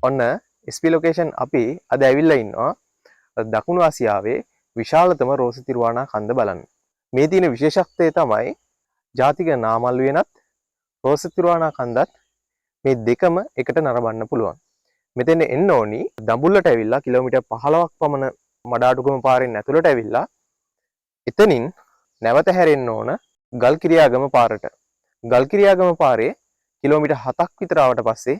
ඔන්න SP location අපි අද ඇවිල්ලා ඉන්නවා දකුණු ආසියාවේ විශාලතම රෝස තිරුවානා කන්ද බලන්න. මේ තියෙන විශේෂත්වය තමයි ජාතික නාමල් වෙනත් රෝස තිරුවානා කන්දත් මේ දෙකම එකට නරඹන්න පුළුවන්. මෙතෙන් එන්න ඕනි දඹුල්ලට ඇවිල්ලා කිලෝමීටර් 15ක් පමණ මඩාටුගම පාරෙන් ඇතුළට ඇවිල්ලා එතනින් නැවත හැරෙන්න ඕන ගල්කිරියාගම පාරට. ගල්කිරියාගම පාරේ කිලෝමීටර් 7ක් විතර ආවට පස්සේ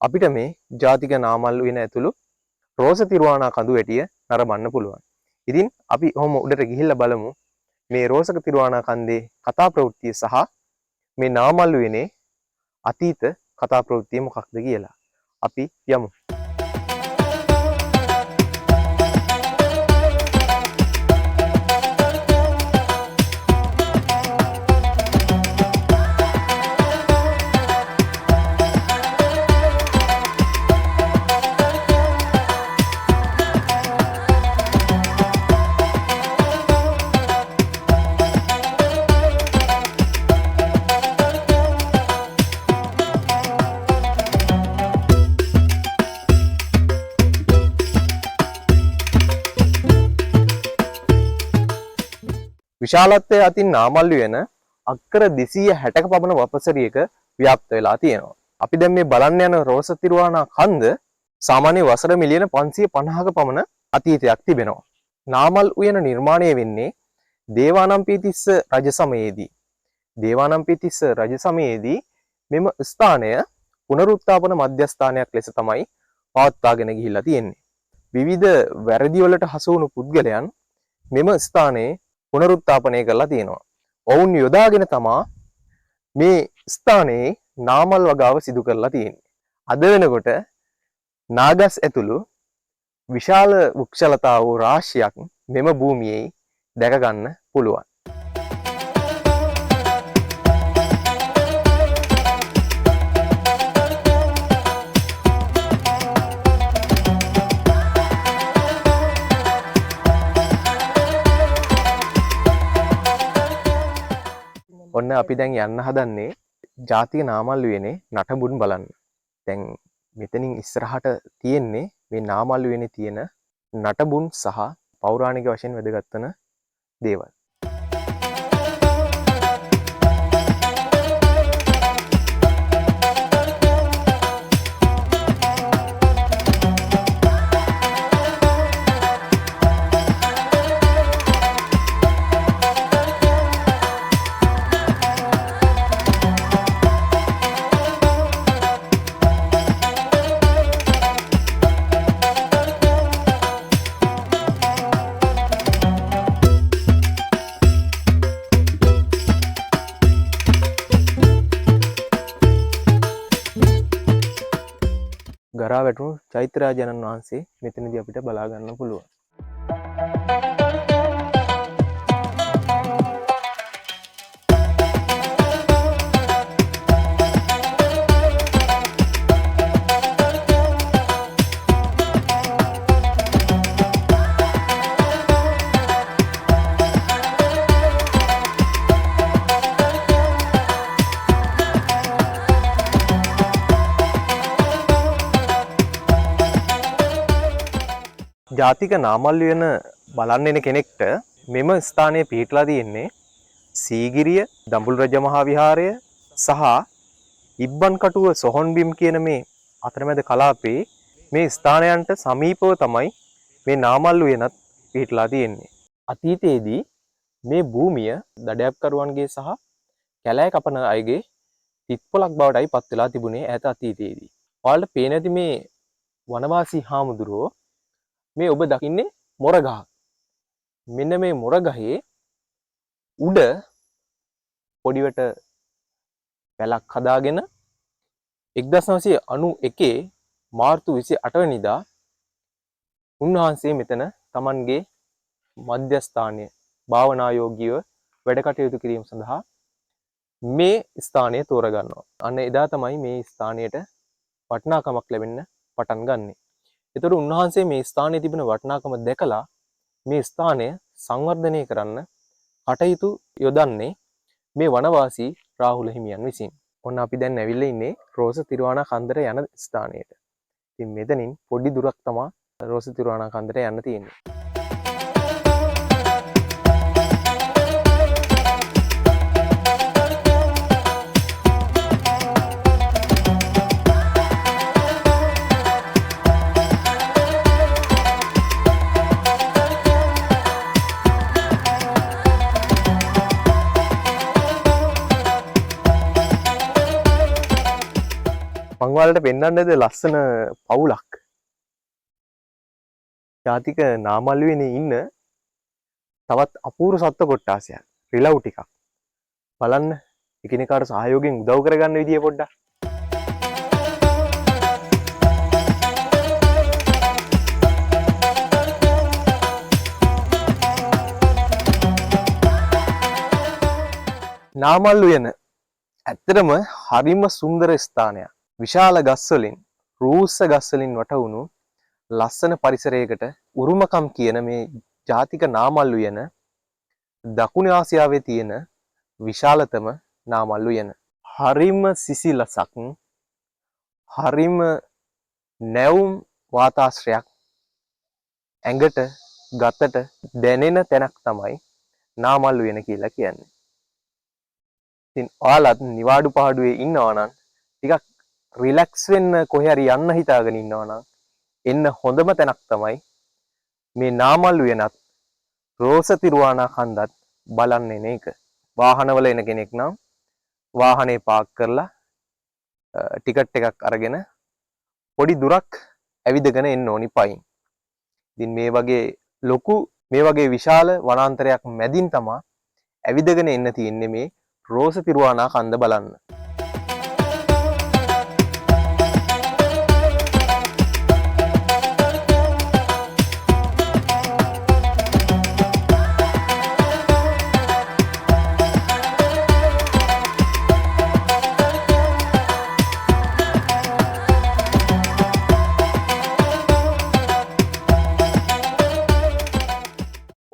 අපිට මේ ජාතික නාමල් වෙන ඇතුළු රෝස තිරුවානා කඳු වැටිය නරඹන්න පුළුවන්. ඉතින් අපි ඔහොම උඩට ගිහිල්ලා බලමු මේ රෝසක තිරුවානා කන්දේ කතා ප්‍රවෘත්තිය සහ මේ නාමල් වෙනේ අතීත කතා ප්‍රවෘත්තිය මොකක්ද කියලා. අපි යමු. විශාලත්වය අතින් නාමල් වෙන අක්කර 260ක පමණ වපසරියක ව්‍යාප්ත වෙලා තියෙනවා. අපි දැන් මේ බලන්න යන රෝස තිරුවානා කන්ද සාමාන්‍ය වසර මිලියන 550ක පමණ අතීතයක් තිබෙනවා. නාමල් උයන නිර්මාණය වෙන්නේ දේවානම්පියතිස්ස රජ සමයේදී. දේවානම්පියතිස්ස රජ සමයේදී මෙම ස්ථානය පුනරුත්ථාපන මධ්‍යස්ථානයක් ලෙස තමයි පවත්වාගෙන ගිහිල්ලා තියෙන්නේ. විවිධ වැරදි වලට හසු වුණු පුද්ගලයන් මෙම ස්ථානයේ පුනරුත්ථාපනය කරලා තියෙනවා. ඔවුන් යොදාගෙන තමා මේ ස්ථානයේ නාමල් වගාව සිදු කරලා තියෙන්නේ. අද වෙනකොට නාගස් ඇතුළු විශාල වෘක්ෂලතාව රාශියක් මෙම භූමියේ දැක ගන්න පුළුවන්. ඔන්න අපි දැන් යන්න හදන්නේ ජාතික නාමල් වෙනේ නටබුන් බලන්න. දැන් මෙතනින් ඉස්සරහට තියෙන්නේ මේ නාමල් වෙනේ තියෙන නටබුන් සහ පෞරාණික වශයෙන් වැදගත් වෙන දේවල්. ගරා වැටුණු චෛත්‍යරාජානන් වහන්සේ මෙතනදී අපිට බලා ගන්න පුළුවන්. ජාතික නාමල් වෙන බලන්න එන කෙනෙක්ට මෙම ස්ථානයේ පිහිටලා තියෙන්නේ සීගිරිය දඹුල් රජ මහා විහාරය සහ ඉබ්බන් කටුව සොහොන්බිම් කියන මේ අතරමැද කලාපේ මේ ස්ථානයන්ට සමීපව තමයි මේ නාමල් වෙනත් පිහිටලා තියෙන්නේ. අතීතයේදී මේ භූමිය දඩයක්කරුවන්ගේ සහ කැලෑ කපන අයගේ තිත්පොලක් බවටයි පත් වෙලා තිබුණේ ඈත අතීතයේදී. ඔයාලට පේන ඇති මේ වනවාසී හාමුදුරුවෝ මේ ඔබ දකින්නේ මොරගහ. මෙන්න මේ මොරගහේ උඩ පොඩිවට පැලක් හදාගෙන 1991 මාර්තු 28 වෙනිදා උන්වහන්සේ මෙතන Tamanගේ මධ්‍යස්ථානය භාවනා යෝගීව වැඩ කටයුතු කිරීම සඳහා මේ ස්ථානය තෝරගන්නවා. අන්න එදා තමයි මේ ස්ථානයට වටිනාකමක් ලැබෙන්න පටන් ගන්නෙ. ඒතර උන්වහන්සේ මේ ස්ථානයේ තිබෙන වටිනාකම දැකලා මේ ස්ථානය සංවර්ධනය කරන්න කටයුතු යොදන්නේ මේ වනවාසී රාහුල හිමියන් විසින්. ඔන්න අපි දැන් ඇවිල්ලා ඉන්නේ රෝස තිරුවානා කන්දර යන ස්ථානයට. ඉතින් මෙතනින් පොඩි දුරක් තමයි රෝස තිරුවානා කන්දට යන්න තියෙන්නේ. මං ඔයාලට පෙන්වන්නද ලස්සන පවුලක්. ජාතික නාමල්ලුවේනේ ඉන්න තවත් අපූර්ව සත්ත්ව කොට්ටාසයක්. රිලව් ටිකක්. බලන්න එකිනෙකාට සහයෝගයෙන් උදව් කරගන්න විදිය පොඩ්ඩක්. නාමල්ලුවන ඇත්තටම හරිම සුන්දර ස්ථානයක්. විශාල ගස්වලින් රූස්ස ගස්වලින් වටවුණු ලස්සන පරිසරයකට උරුමකම් කියන මේ ජාතික නාමල් උයන දකුණු ආසියාවේ තියෙන විශාලතම නාමල් උයන. හරිම සිසිලසක් හරිම නැවුම් වාතාශ්‍රයක් ඇඟට ගතට දැනෙන තැනක් තමයි නාමල් උයන කියලා කියන්නේ. ඉතින් ඔයාලත් නිවාඩු පහඩුවේ ඉන්නවා නම් ටිකක් රිලැක්ස් වෙන්න කොහේ හරි යන්න හිතාගෙන ඉන්නවා නම් එන්න හොඳම තැනක් තමයි මේ නාමල් උයනත් රෝස තිරුවානා කන්දත් බලන්න එන එක. වාහනවල එන කෙනෙක් නම් වාහනේ පාක් කරලා ටිකට් එකක් අරගෙන පොඩි දුරක් ඇවිදගෙන එන්න ඕනි පයින්. ඉතින් මේ වගේ ලොකු මේ වගේ විශාල වනාන්තරයක් මැදින් තමයි ඇවිදගෙන එන්න තියෙන්නේ මේ රෝස තිරුවානා කන්ද බලන්න.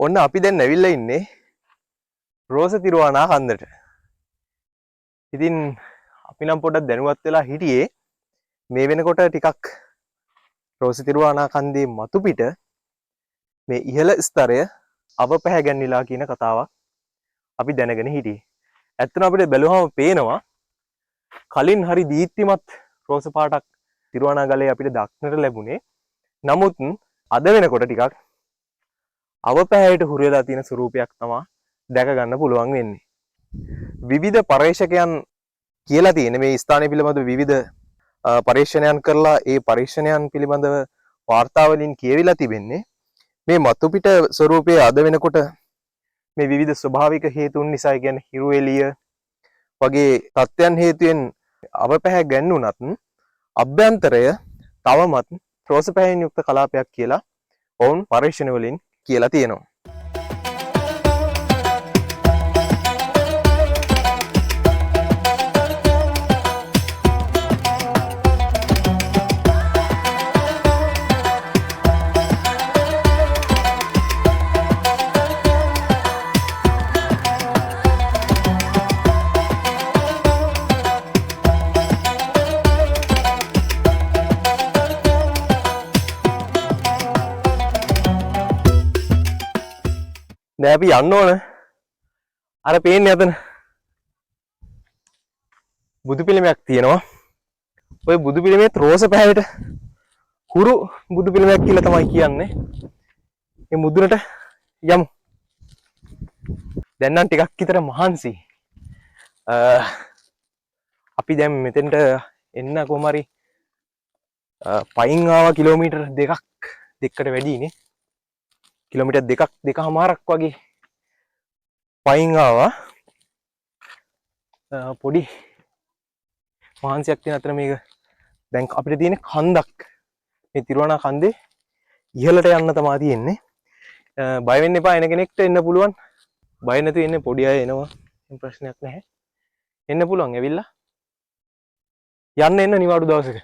ඔන්න අපි දැන් ඇවිල්ලා ඉන්නේ රෝස තිරුවානා කන්දට. ඉතින් අපි නම් පොඩ්ඩක් දැනුවත් වෙලා හිටියේ මේ වෙනකොට ටිකක් රෝස තිරුවානා කන්දේ මතු පිට මේ ඉහළ ස්තරය අවපැහැගැන්විලා කියන කතාවක් අපි දැනගෙන හිටියේ. ඇත්තටම අපිට බැලුවම පේනවා කලින් හරි දීප්තිමත් රෝස පාටක් තිරුවානා ගලේ අපිට දක්නට ලැබුණේ. නමුත් අද වෙනකොට ටිකක් අවපැහැයට හුරු වෙලා තියෙන ස්වරූපයක් තමයි දැක ගන්න පුළුවන් වෙන්නේ. විවිධ පරීක්ෂකයන් කියලා තියෙන මේ ස්ථානය පිළිබඳව විවිධ පරීක්ෂණයන් කරලා ඒ පරීක්ෂණයන් පිළිබඳව වාර්තා වලින් කියවිලා තිබෙන්නේ මේ මතු පිට ස්වරූපයේ අද වෙනකොට මේ විවිධ ස්වභාවික හේතුන් නිසා කියන්නේ හිරු එළිය වගේ තත්ත්වයන් හේතුවෙන් අවපැහැ ගැන්නුණත් අභ්‍යන්තරය තවමත් රෝස පැහැයෙන් යුක්ත කලාපයක් කියලා ඔවුන් පරීක්ෂණ වලින් කියලා තියෙනවා. දැන් අපි යන්න ඕන අර පේන්නේ අතන බුදු පිළිමයක් තියෙනවා. ඔය බුදු පිළිමේ රෝස පැහැයට හුරු බුදු පිළිමයක් කියලා තමයි කියන්නේ. මේ මුදුනට යමු. දැන් නම් ටිකක් විතර මහන්සි. අපි දැන් මෙතෙන්ට එන්න කොහොම හරි පයින් ආවා කිලෝමීටර් දෙකකට වැඩිනේ. කිලෝමීටර් දෙකමාරක් වගේ පයින් ආවා. පොඩි මහන්සියක් තියෙන අතර මේක දැන් අපිට තියෙන කන්දක් මේ තිරුවානා කන්දේ ඉහළට යන්න තමයි තියෙන්නේ. බය වෙන්න එපා, එන කෙනෙක්ට එන්න පුළුවන්. බය නැතුව එන්න, පොඩි අය එනවා. ප්‍රශ්නයක් නැහැ. එන්න පුළුවන් ඇවිල්ලා. යන්න එන්න නිවාඩු දවසක.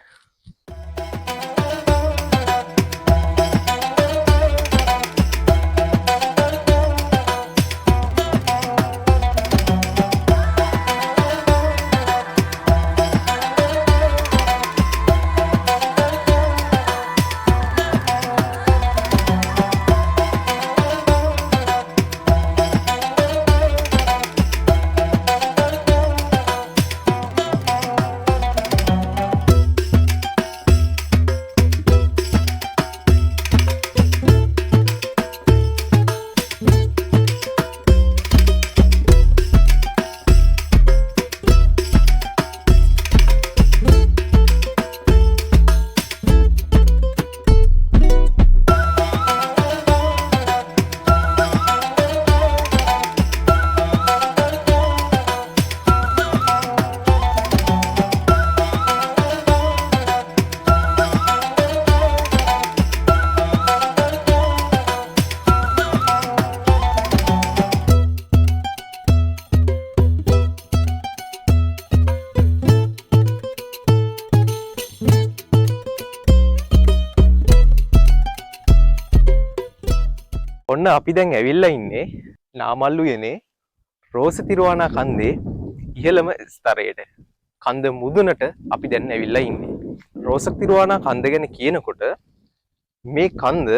ඔන්න අපි දැන් ඇවිල්ලා ඉන්නේ නාමල්ලුයනේ රෝස තිරුවානා කන්දේ ඉහළම ස්තරයට. කන්ද මුදුනට අපි දැන් ඇවිල්ලා ඉන්නේ. රෝස තිරුවානා කන්ද ගැන කියනකොට මේ කන්ද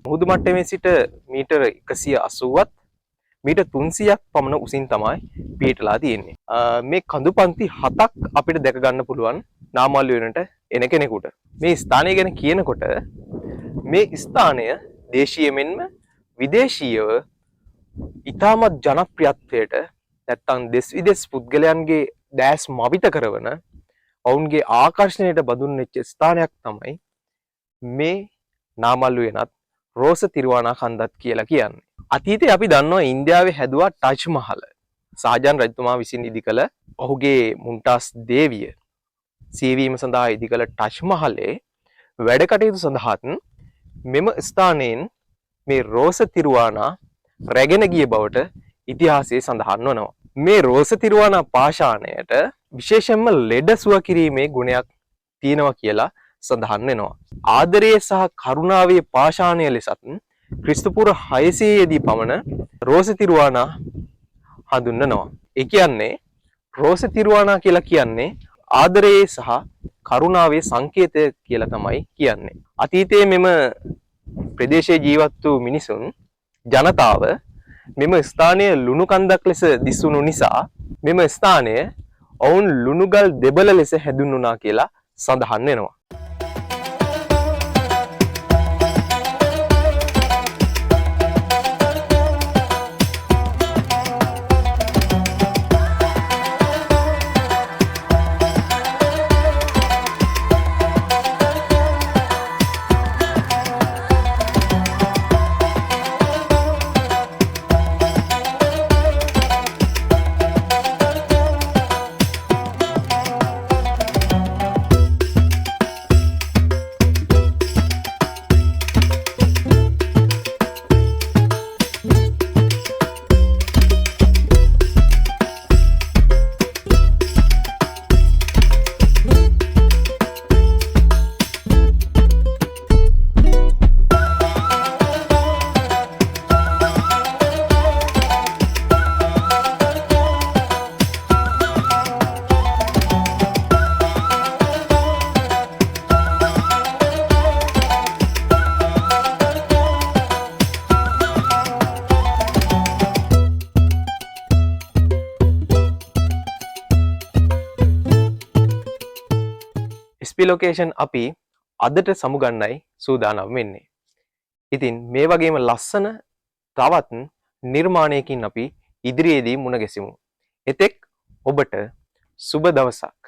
මුහුදු මට්ටමේ සිට මීටර 180ත් මීටර් 300ක් පමණ උසින් තමයි පිහිටලා තියෙන්නේ. මේ කඳු පන්ති 7ක් අපිට දැක ගන්න පුළුවන් නාමල්ලුවනට එන කෙනෙකුට. මේ ස්ථානය ගැන කියනකොට මේ ස්ථානය දේශීය මෙන්ම විදේශීයව ඉතාමත් ජනප්‍රියත්වයට නැත්තම් දෙස් විදෙස් පුද්ගලයන්ගේ දැස් මවිත කරවන ඔවුන්ගේ ආකර්ෂණයට බඳුන් වෙච්ච ස්ථානයක් තමයි මේ නාමල්ලුවනත් රෝස තිරුවානා කන්දත් කියලා කියන්නේ. අතීතයේ අපි දන්නවා ඉන්දියාවේ හැදුවා ටජ් මහල. ශාජහාන් රජතුමා විසින් ඉදි කළ ඔහුගේ මුන්ටාස් දේවිය සේවීම සඳහා ඉදි කළ ටජ් මහලේ වැඩ කටයුතු සඳහාත් මෙම ස්ථානයෙන් මේ රෝස තිරුවානා රැගෙන ගිය බවට ඉතිහාසයේ සඳහන් වනවා. මේ රෝස තිරුවානා පාෂාණයට විශේෂයෙන්ම ලෙඩ සුව කිරීමේ ගුණයක් තියෙනවා කියලා සඳහන් වෙනවා. ආදරයේ සහ කරුණාවේ පාෂාණය ලෙසත් ක්‍රිස්තුපූර්ව 600 දී පමණ රෝස තිරුවානා හඳුන්වනවා. ඒ කියන්නේ රෝස තිරුවානා කියලා කියන්නේ ආදරයේ සහ කරුණාවේ සංකේතය කියලා තමයි කියන්නේ. අතීතයේ මෙම ප්‍රදේශයේ ජීවත් වූ මිනිසුන් ජනතාව මෙම ස්ථානය ලුණු කන්දක් ලෙස දිස්වුණු නිසා මෙම ස්ථානය ඔවුන් ලුණුගල් දෙබල ලෙස හැඳුන්වුණා කියලා සඳහන් වෙනවා. SP ලොකේෂන් අපි අදට සමුගන්නයි සූදානම් වෙන්නේ. ඉතින් මේ වගේම ලස්සන තවත් නිර්මාණයකින් අපි ඉදිරියේදී මුණ ගැසෙමු. එතෙක් ඔබට සුබ දවසක්.